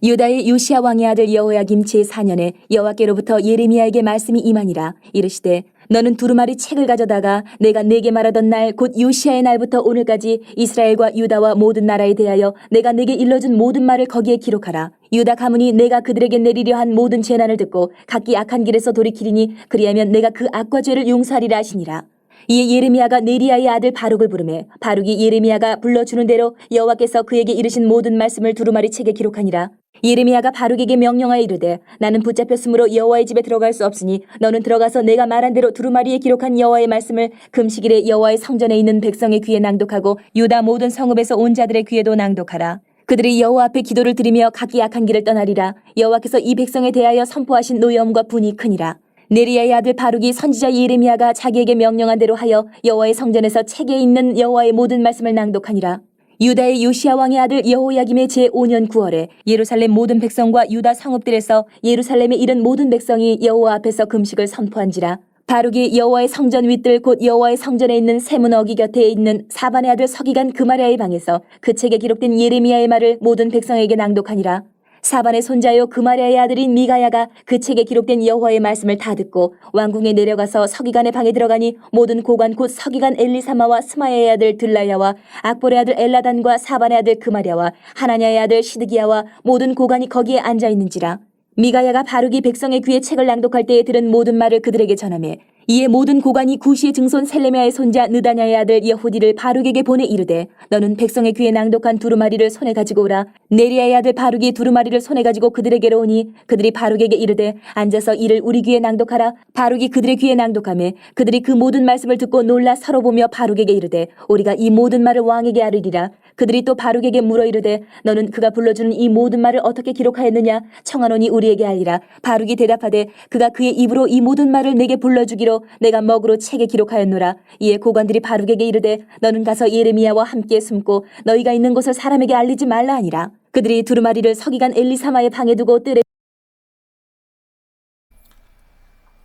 유다의 요시야 왕의 아들 여호야김 제4년에 여호와께로부터 예레미야에게 말씀이 임하니라. 이르시되 너는 두루마리 책을 가져다가 내가 네게 말하던 날 곧 요시야의 날부터 오늘까지 이스라엘과 유다와 모든 나라에 대하여 내가 네게 일러준 모든 말을 거기에 기록하라. 유다 가문이 내가 그들에게 내리려 한 모든 재난을 듣고 각기 악한 길에서 돌이키리니 그리하면 내가 그 악과 죄를 용서하리라 하시니라. 이에 예레미야가 네리야의 아들 바룩을 부르매 바룩이 예레미야가 불러주는 대로 여호와께서 그에게 이르신 모든 말씀을 두루마리 책에 기록하니라. 예레미야가 바룩에게 명령하여 이르되 나는 붙잡혔으므로 여호와의 집에 들어갈 수 없으니 너는 들어가서 내가 말한 대로 두루마리에 기록한 여호와의 말씀을 금식일에 여호와의 성전에 있는 백성의 귀에 낭독하고 유다 모든 성읍에서 온 자들의 귀에도 낭독하라. 그들이 여호와 앞에 기도를 드리며 각기 악한 길을 떠나리라. 여호와께서 이 백성에 대하여 선포하신 노여움과 분이 크니라. 네리야의 아들 바룩이 선지자 예레미야가 자기에게 명령한 대로 하여 여호와의 성전에서 책에 있는 여호와의 모든 말씀을 낭독하니라. 유다의 요시야 왕의 아들 여호야김의 제5년 9월에 예루살렘 모든 백성과 유다 성읍들에서 예루살렘에 이른 모든 백성이 여호와 앞에서 금식을 선포한지라. 바룩이 여호와의 성전 윗들 곧 여호와의 성전에 있는 세문 어기 곁에 있는 사반의 아들 서기관 그마랴의 방에서 그 책에 기록된 예레미야의 말을 모든 백성에게 낭독하니라. 사반의 손자요 그마랴의 아들인 미가야가 그 책에 기록된 여호와의 말씀을 다 듣고 왕궁에 내려가서 서기관의 방에 들어가니 모든 고관 곧 서기관 엘리사마와 스마야의 아들 들라야와 악볼의 아들 엘라단과 사반의 아들 그마랴와 하나냐의 아들 시드기야와 모든 고관이 거기에 앉아 있는지라. 미가야가 바룩이 백성의 귀에 책을 낭독할 때에 들은 모든 말을 그들에게 전하매 이에 모든 고관이 구시의 증손 셀레미야의 손자 느다냐의 아들 여후디를 바룩에게 보내 이르되 너는 백성의 귀에 낭독한 두루마리를 손에 가지고 오라. 네리야의 아들 바룩이 두루마리를 손에 가지고 그들에게로 오니 그들이 바룩에게 이르되 앉아서 이를 우리 귀에 낭독하라. 바룩이 그들의 귀에 낭독하매 그들이 그 모든 말씀을 듣고 놀라 서로 보며 바룩에게 이르되 우리가 이 모든 말을 왕에게 아뢰리라. 그들이 또 바룩에게 물어 이르되 너는 그가 불러주는 이 모든 말을 어떻게 기록하였느냐 청하노니 우리에게 알리라. 바룩이 대답하되 그가 그의 입으로 이 모든 말을 내게 불러주기로 내가 먹으로 책에 기록하였노라. 이에 고관들이 바룩에게 이르되 너는 가서 예레미야와 함께 숨고 너희가 있는 곳을 사람에게 알리지 말라 하니라. 그들이 두루마리를 서기관 엘리사마의 방에 두고 뜰에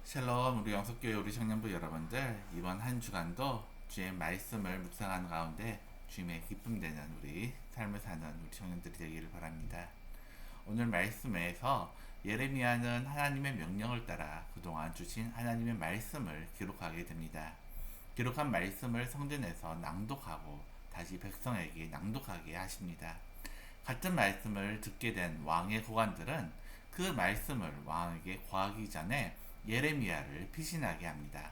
샬롬 우리 영속교회 우리 청년부 여러분들, 이번 한 주간도 주의 말씀을 묵상하는 가운데 주님의 기쁨 되는 우리 삶을 사는 우리 청년들이 되기를 바랍니다. 오늘 말씀에서 예레미야는 하나님의 명령을 따라 그동안 주신 하나님의 말씀을 기록하게 됩니다. 기록한 말씀을 성전에서 낭독하고 다시 백성에게 낭독하게 하십니다. 같은 말씀을 듣게 된 왕의 고관들은 그 말씀을 왕에게 고하기 전에 예레미야를 피신하게 합니다.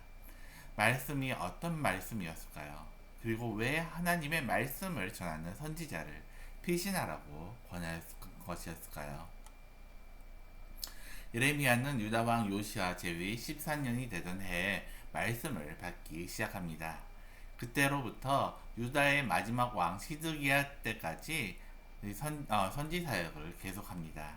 말씀이 어떤 말씀이었을까요? 그리고 왜 하나님의 말씀을 전하는 선지자를 피신하라고 권할 것이었을까요? 예레미야는 유다왕 요시야 제위 14년이 되던 해에 말씀을 받기 시작합니다. 그때로부터 유다의 마지막 왕 시드기야 때까지 선지 사역을 계속합니다.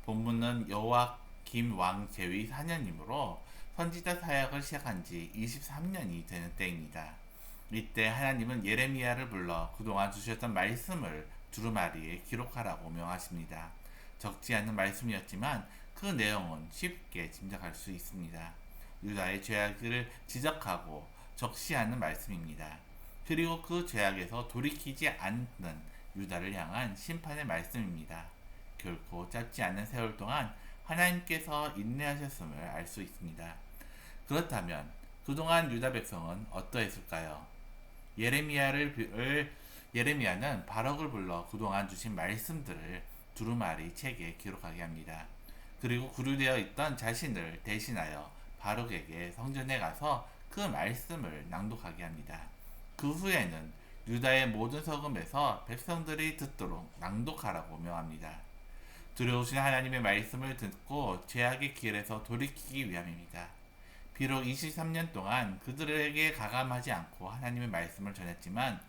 본문은 여호와김 왕 제위 4년이므로 선지자 사역을 시작한 지 23년이 되는 때입니다. 이때 하나님은 예레미야를 불러 그동안 주셨던 말씀을 두루마리에 기록하라고 명하십니다. 적지 않은 말씀이었지만 그 내용은 쉽게 짐작할 수 있습니다. 유다의 죄악을 지적하고 적시하는 말씀입니다. 그리고 그 죄악에서 돌이키지 않는 유다를 향한 심판의 말씀입니다. 결코 짧지 않은 세월 동안 하나님께서 인내하셨음을 알 수 있습니다. 그렇다면 그동안 유다 백성은 어떠했을까요? 예레미야는 바룩을 불러 그동안 주신 말씀들을 두루마리 책에 기록하게 합니다. 그리고 구류되어 있던 자신을 대신하여 바룩에게 성전에 가서 그 말씀을 낭독하게 합니다. 그 후에는 유다의 모든 성읍에서 백성들이 듣도록 낭독하라고 명합니다. 두려우신 하나님의 말씀을 듣고 죄악의 길에서 돌이키기 위함입니다. 비록 23년 동안 그들에게 가감하지 않고 하나님의 말씀을 전했지만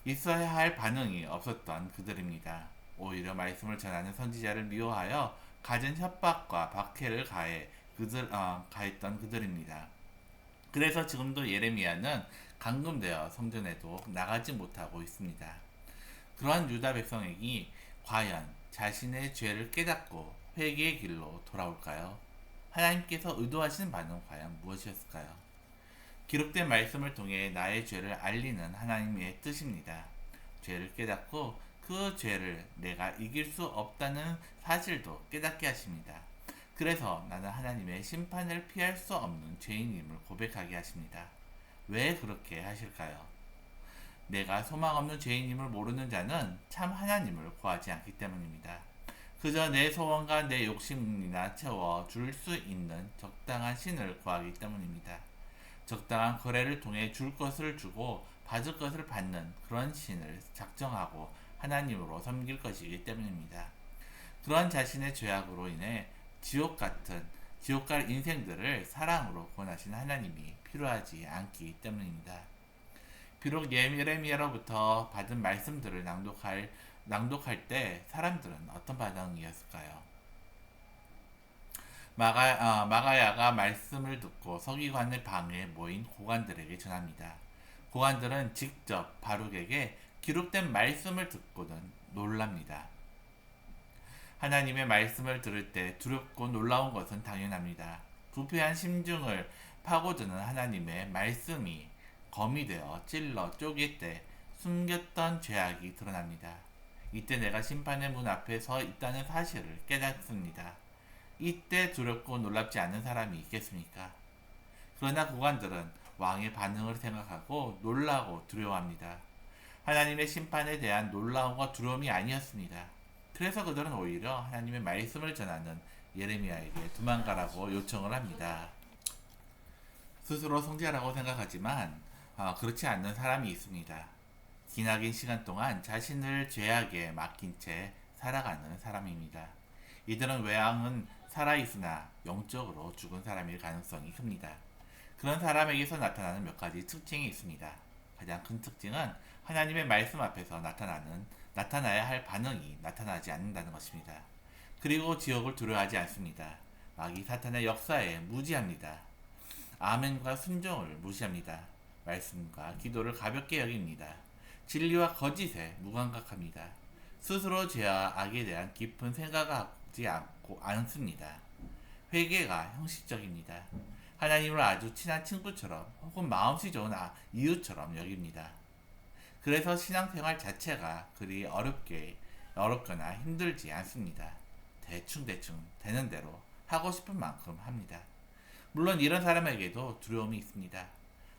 있어야 할 반응이 없었던 그들입니다. 오히려 말씀을 전하는 선지자를 미워하여 갖은 협박과 박해를 가했던 그들입니다. 그래서 지금도 예레미야는 감금되어 성전에도 나가지 못하고 있습니다. 그러한 유다 백성에게 과연 자신의 죄를 깨닫고 회개의 길로 돌아올까요? 하나님께서 의도하시는 반응은 과연 무엇이었을까요? 기록된 말씀을 통해 나의 죄를 알리는 하나님의 뜻입니다. 죄를 깨닫고 그 죄를 내가 이길 수 없다는 사실도 깨닫게 하십니다. 그래서 나는 하나님의 심판을 피할 수 없는 죄인임을 고백하게 하십니다. 왜 그렇게 하실까요? 내가 소망 없는 죄인임을 모르는 자는 참 하나님을 구하지 않기 때문입니다. 그저 내 소원과 내 욕심이나 채워 줄 수 있는 적당한 신을 구하기 때문입니다. 적당한 거래를 통해 줄 것을 주고 받을 것을 받는 그런 신을 작정하고 하나님으로 섬길 것이기 때문입니다. 그런 자신의 죄악으로 인해 지옥 갈 인생들을 사랑으로 구원하신 하나님이 필요하지 않기 때문입니다. 비록 예레미야로부터 받은 말씀들을 낭독할 때 사람들은 어떤 반응이었을까요? 마가야가 말씀을 듣고 서기관의 방에 모인 고관들에게 전합니다. 고관들은 직접 바룩에게 기록된 말씀을 듣고는 놀랍니다. 하나님의 말씀을 들을 때 두렵고 놀라운 것은 당연합니다. 부패한 심중을 파고드는 하나님의 말씀이 검이 되어 찔러 쪼갤 때 숨겼던 죄악이 드러납니다. 이때 내가 심판의 문 앞에 서 있다는 사실을 깨닫습니다. 이때 두렵고 놀랍지 않은 사람이 있겠습니까? 그러나 고관들은 왕의 반응을 생각하고 놀라고 두려워합니다. 하나님의 심판에 대한 놀라움과 두려움이 아니었습니다. 그래서 그들은 오히려 하나님의 말씀을 전하는 예레미야에게 도망가라고 요청을 합니다. 스스로 성자라고 생각하지만 그렇지 않는 사람이 있습니다. 기나긴 시간 동안 자신을 죄악에 맡긴 채 살아가는 사람입니다. 이들은 외양은 살아있으나 영적으로 죽은 사람일 가능성이 큽니다. 그런 사람에게서 나타나는 몇 가지 특징이 있습니다. 가장 큰 특징은 하나님의 말씀 앞에서 나타나야 할 반응이 나타나지 않는다는 것입니다. 그리고 지옥을 두려워하지 않습니다. 마귀 사탄의 역사에 무지합니다. 아멘과 순종을 무시합니다. 말씀과 기도를 가볍게 여깁니다. 진리와 거짓에 무감각합니다. 스스로 죄와 악에 대한 깊은 생각하지 않습니다. 회개가 형식적입니다. 하나님을 아주 친한 친구처럼 혹은 마음씨 좋은 이웃처럼 여깁니다. 그래서 신앙생활 자체가 그리 어렵거나 힘들지 않습니다. 대충 되는 대로 하고 싶은 만큼 합니다. 물론 이런 사람에게도 두려움이 있습니다.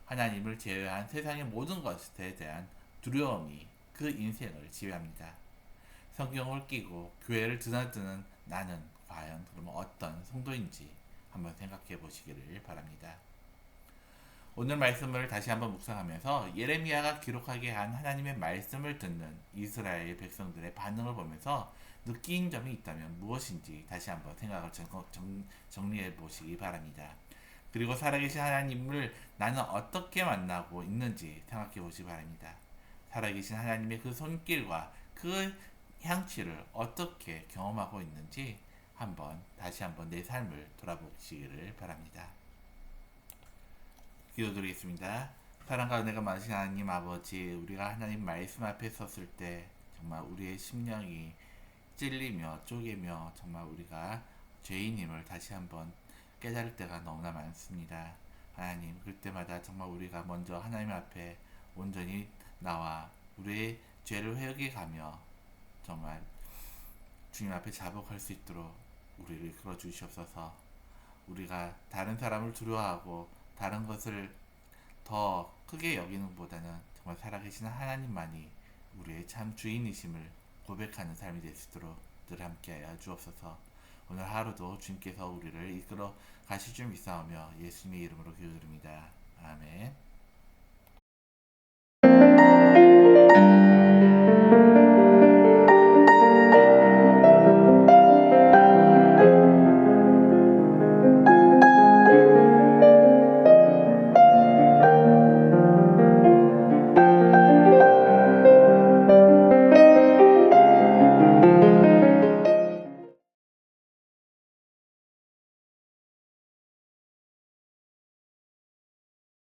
하나님을 제외한 세상의 모든 것에 대한 두려움이 그 인생을 지배합니다. 성경을 끼고 교회를 드나드는 나는 과연 그러면 어떤 성도인지 한번 생각해 보시기를 바랍니다. 오늘 말씀을 다시 한번 묵상하면서 예레미야가 기록하게 한 하나님의 말씀을 듣는 이스라엘 백성들의 반응을 보면서 느낀 점이 있다면 무엇인지 다시 한번 생각을 정리해 보시기 바랍니다. 그리고 살아계신 하나님을 나는 어떻게 만나고 있는지 생각해 보시기 바랍니다. 살아계신 하나님의 그 손길과 그 향취를 어떻게 경험하고 있는지 다시 한번 내 삶을 돌아보시기를 바랍니다. 기도드리겠습니다. 사랑과 은혜가 많으신 하나님 아버지, 우리가 하나님 말씀 앞에 섰을 때 정말 우리의 심령이 찔리며 쪼개며 정말 우리가 죄인임을 다시 한번 깨달을 때가 너무나 많습니다. 하나님, 그때마다 정말 우리가 먼저 하나님 앞에 온전히 나와 우리의 죄를 회개하며 정말 주님 앞에 자복할 수 있도록 우리를 이끌어 주시옵소서. 우리가 다른 사람을 두려워하고 다른 것을 더 크게 여기는 것보다는 정말 살아계신 하나님만이 우리의 참 주인이심을 고백하는 삶이 될 수 있도록 늘 함께하여 주옵소서. 오늘 하루도 주님께서 우리를 이끌어 가실 줄 믿사오며 예수님의 이름으로 기도드립니다. 아멘.